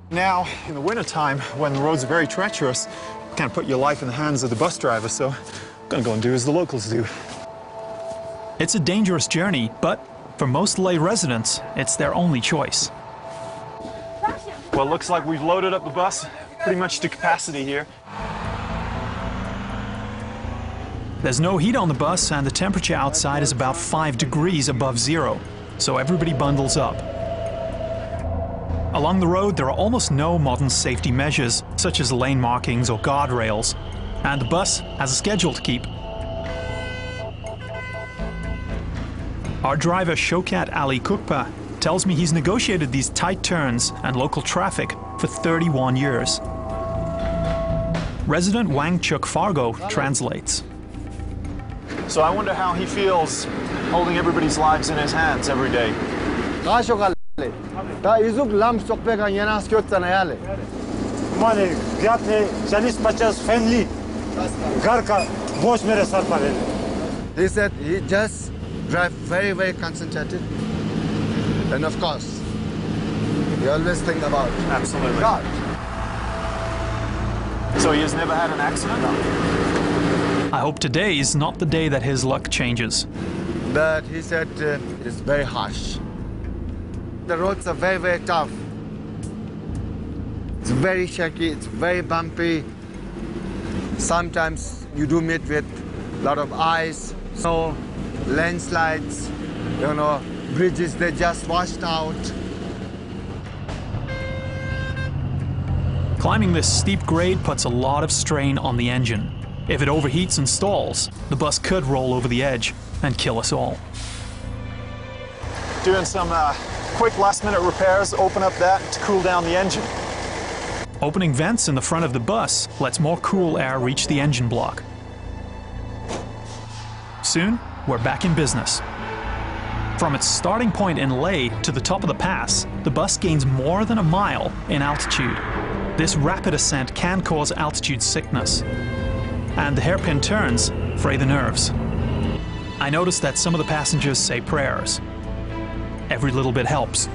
Now, in the wintertime, when the roads are very treacherous, you can't put your life in the hands of the bus driver, so I'm gonna go and do as the locals do. It's a dangerous journey, but for most lay residents, it's their only choice. Well, it looks like we've loaded up the bus pretty much to capacity here. There's no heat on the bus, and the temperature outside is about 5 degrees above zero, so everybody bundles up. Along the road, there are almost no modern safety measures, such as lane markings or guardrails, and the bus has a schedule to keep. Our driver Shokat Ali Kukpa tells me he's negotiated these tight turns and local traffic for 31 years. Resident Wangchuk Fargo translates. So I wonder how he feels holding everybody's lives in his hands every day. He said he just drive very, very concentrated. And of course, you always think about Absolutely. God. So he has never had an accident? I hope today is not the day that his luck changes. But he said it's very harsh. The roads are very, very tough. It's very shaky, it's very bumpy. Sometimes you do meet with a lot of ice, snow, landslides, you know, bridges they just washed out. Climbing this steep grade puts a lot of strain on the engine. If it overheats and stalls, the bus could roll over the edge and kill us all. Doing some quick last-minute repairs, open up that to cool down the engine. Opening vents in the front of the bus lets more cool air reach the engine block. Soon, we're back in business. From its starting point in Leh to the top of the pass, the bus gains more than a mile in altitude. This rapid ascent can cause altitude sickness, and the hairpin turns fray the nerves. I noticed that some of the passengers say prayers. Every little bit helps.